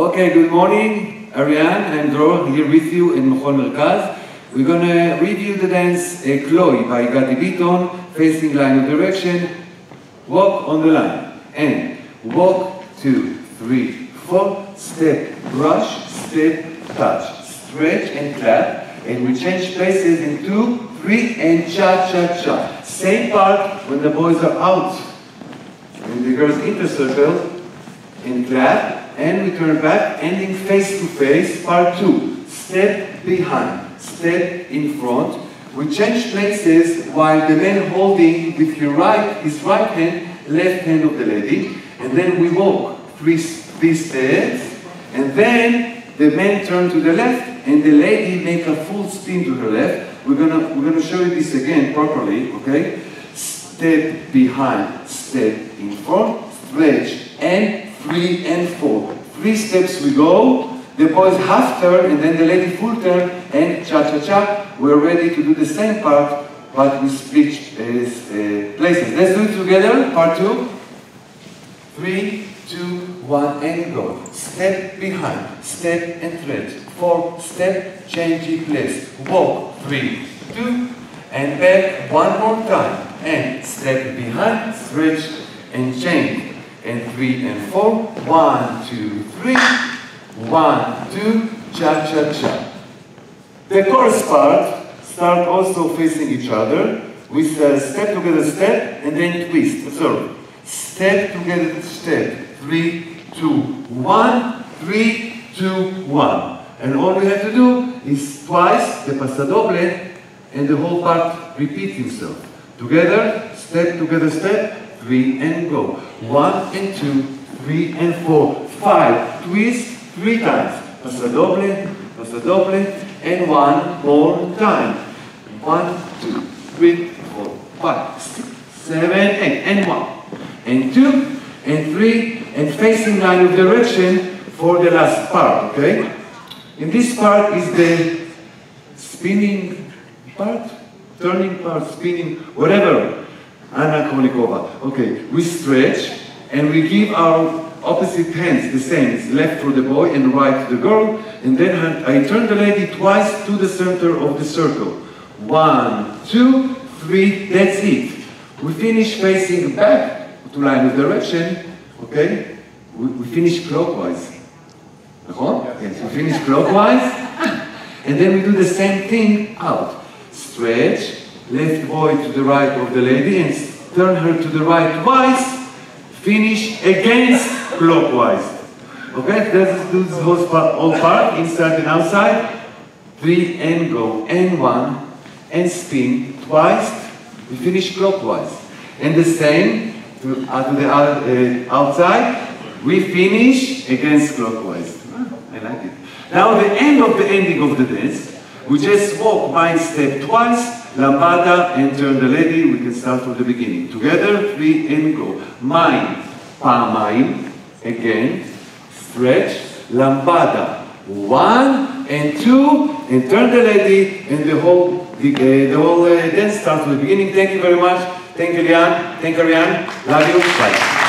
Okay, good morning, Ariane and Dror here with you in Machol Merkaz. We're going to review the dance Chloe by Gadi Beaton, facing line of direction, walk on the line, and walk, 2, 3, 4, step, brush, step, touch, stretch and clap, and we change places in 2, 3, and cha-cha-cha. Same part when the boys are out, and the girls intercircle and clap, and we turn back, ending face to face, part 2. Step behind, step in front. We change places while the man holding with his right hand, left hand of the lady, and then we walk 3 steps, and then the man turn to the left, and the lady make a full spin to her left. We're gonna show you this again properly, okay? Step behind, step in front, stretch, and 3 and 4. 3 steps we go, the boys half turn, and then the lady full turn, and cha-cha-cha. We're ready to do the same part, but we split places. Let's do it together, part 2. 3, 2, 1, and go. Step behind, step and stretch. 4, step, change place. Walk, 3, 2, and back 1 more time. And step behind, stretch, and change. And 3 and 4, 1, 2, 3, 1, 2, cha-cha-cha. The chorus part start also facing each other with a step together step and then twist. Observe. Step together step. 3, 2, 1, 3, 2, 1. And all we have to do is twice the passo doble and the whole part repeats itself. Together, step, 3 and go. 1 and 2, 3 and 4, 5. Twist 3 times. Passo doble, and 1 more time. 1, 2, 3, 4, 5, 6, 7, 8, and 1, and 2, and 3, and facing line of direction for the last part, okay? In this part is the spinning part, turning part, spinning, whatever. Anna Kolikova. Okay, we stretch and we give our opposite hands the same. It's left for the boy and right to the girl. And then I turn the lady twice to the center of the circle. 1, 2, 3, that's it. We finish facing back to line of direction. Okay? We finish clockwise. Yes, we finish clockwise. And then we do the same thing out. Stretch. Left boy to the right of the lady and turn her to the right twice, finish against clockwise. Okay, let's do this whole part, inside and outside. 3 and go, and 1, and spin twice, we finish clockwise. And the same to the outside, we finish against clockwise. I like it. Now the ending of the dance, we just walk by step twice, lambada, and turn the lady. We can start from the beginning. Together, 3 and go. Mine, פעמיים, again, stretch, lambada, 1 and 2, and turn the lady, and the whole dance starts from the beginning. Thank you very much. Thank you, Lian. Thank you, Ariane. Love you. Bye.